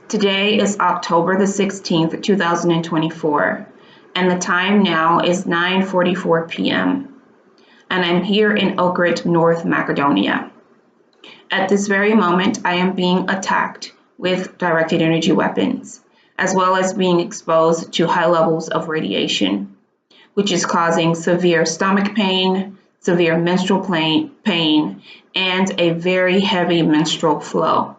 Today is October the 16th, 2024, and the time now is 9:44 p.m. and I'm here in Ohrid, North Macedonia. At this very moment, I am being attacked with directed energy weapons, as well as being exposed to high levels of radiation, which is causing severe stomach pain, severe menstrual pain, and a very heavy menstrual flow.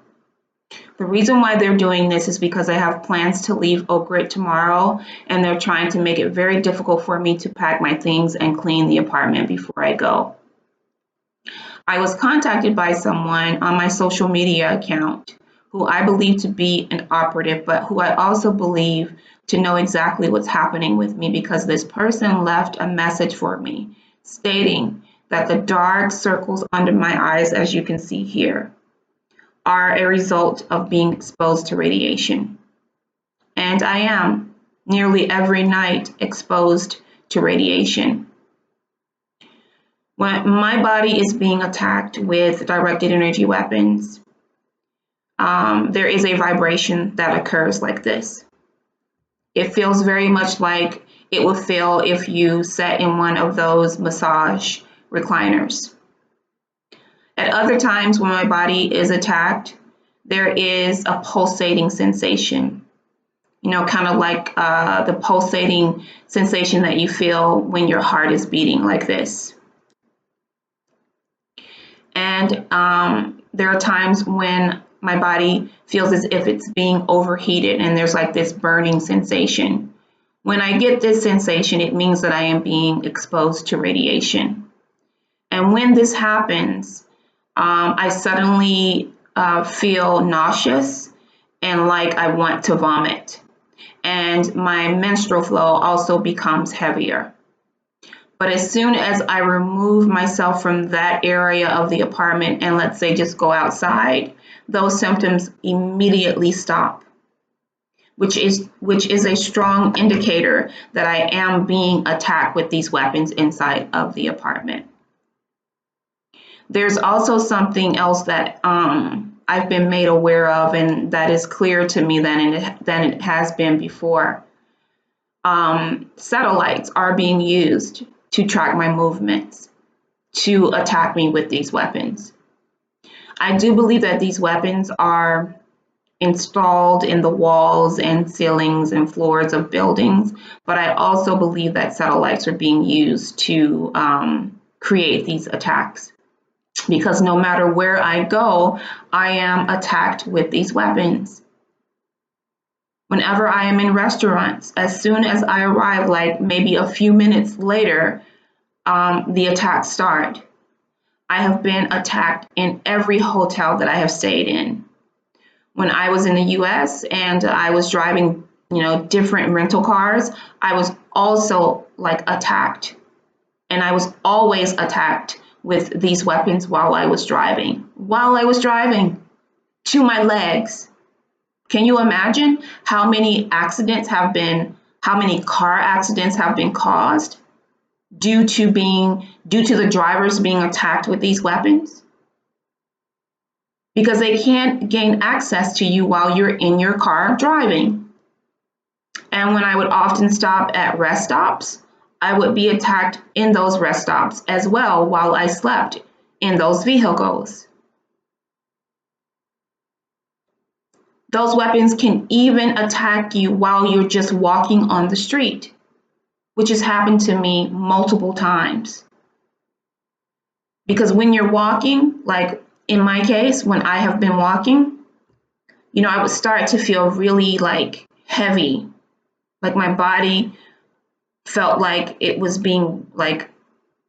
The reason why they're doing this is because I have plans to leave Ohrid tomorrow, and they're trying to make it very difficult for me to pack my things and clean the apartment before I go. I was contacted by someone on my social media account who I believe to be an operative, but who I also believe to know exactly what's happening with me, because this person left a message for me stating that the dark circles under my eyes, as you can see here, are a result of being exposed to radiation. And I am nearly every night exposed to radiation. When my body is being attacked with directed energy weapons, there is a vibration that occurs like this. It feels very much like it would feel if you sat in one of those massage recliners. At other times when my body is attacked, there is a pulsating sensation, kind of like the pulsating sensation that you feel when your heart is beating like this. And there are times when my body feels as if it's being overheated and there's like this burning sensation. When I get this sensation, it means that I am being exposed to radiation. And when this happens, I suddenly feel nauseous and like I want to vomit. And my menstrual flow also becomes heavier. But as soon as I remove myself from that area of the apartment and let's say just go outside, those symptoms immediately stop, which is a strong indicator that I am being attacked with these weapons inside of the apartment. There's also something else that I've been made aware of, and that is clearer to me than it has been before. Satellites are being used to track my movements, to attack me with these weapons. I do believe that these weapons are installed in the walls and ceilings and floors of buildings, but I also believe that satellites are being used to create these attacks. Because no matter where I go, I am attacked with these weapons. Whenever I am in restaurants, as soon as I arrive, like maybe a few minutes later, the attacks start. I have been attacked in every hotel that I have stayed in. When I was in the US and I was driving, different rental cars, I was also attacked. And I was always attacked with these weapons while I was driving to my legs. Can you imagine how many car accidents have been caused due to the drivers being attacked with these weapons? Because they can't gain access to you while you're in your car driving. And when I would often stop at rest stops, I would be attacked in those rest stops as well while I slept in those vehicles. Those weapons can even attack you while you're just walking on the street, which has happened to me multiple times. Because when you're walking, like in my case, when I have been walking, I would start to feel really heavy, like my body felt like it was being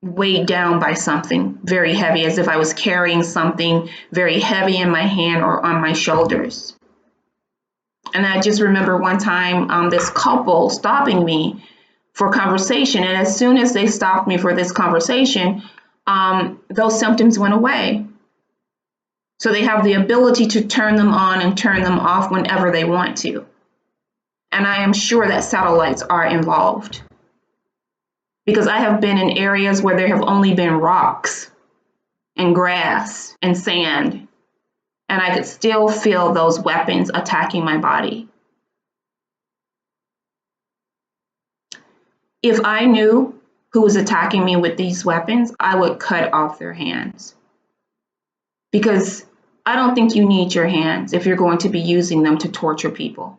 weighed down by something very heavy, as if I was carrying something very heavy in my hand or on my shoulders. And I just remember one time this couple stopping me for conversation, and as soon as they stopped me for this conversation, those symptoms went away. So they have the ability to turn them on and turn them off whenever they want to. And I am sure that satellites are involved, because I have been in areas where there have only been rocks and grass and sand, and I could still feel those weapons attacking my body. If I knew who was attacking me with these weapons, I would cut off their hands. Because I don't think you need your hands if you're going to be using them to torture people.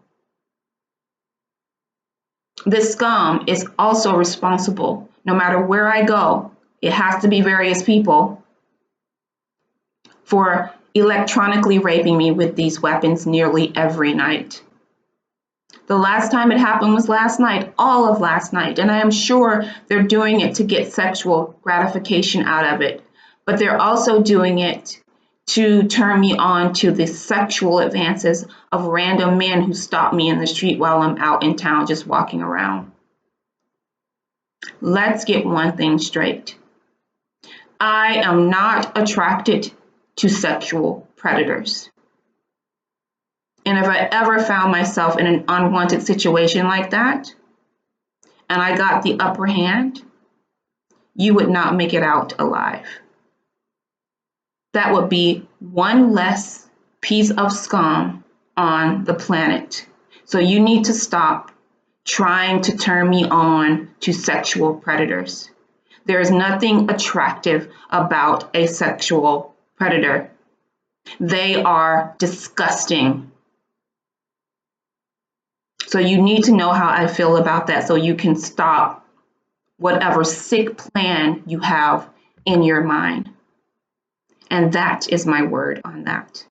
This scum is also responsible, no matter where I go, it has to be various people, for electronically raping me with these weapons nearly every night. The last time it happened was last night, all of last night, and I am sure they're doing it to get sexual gratification out of it, but they're also doing it to turn me on to the sexual advances of random men who stop me in the street while I'm out in town just walking around. Let's get one thing straight. I am not attracted to sexual predators. And if I ever found myself in an unwanted situation like that, and I got the upper hand, you would not make it out alive. That would be one less piece of scum on the planet. So you need to stop trying to turn me on to sexual predators. There is nothing attractive about a sexual predator. They are disgusting. So you need to know how I feel about that so you can stop whatever sick plan you have in your mind. And that is my word on that.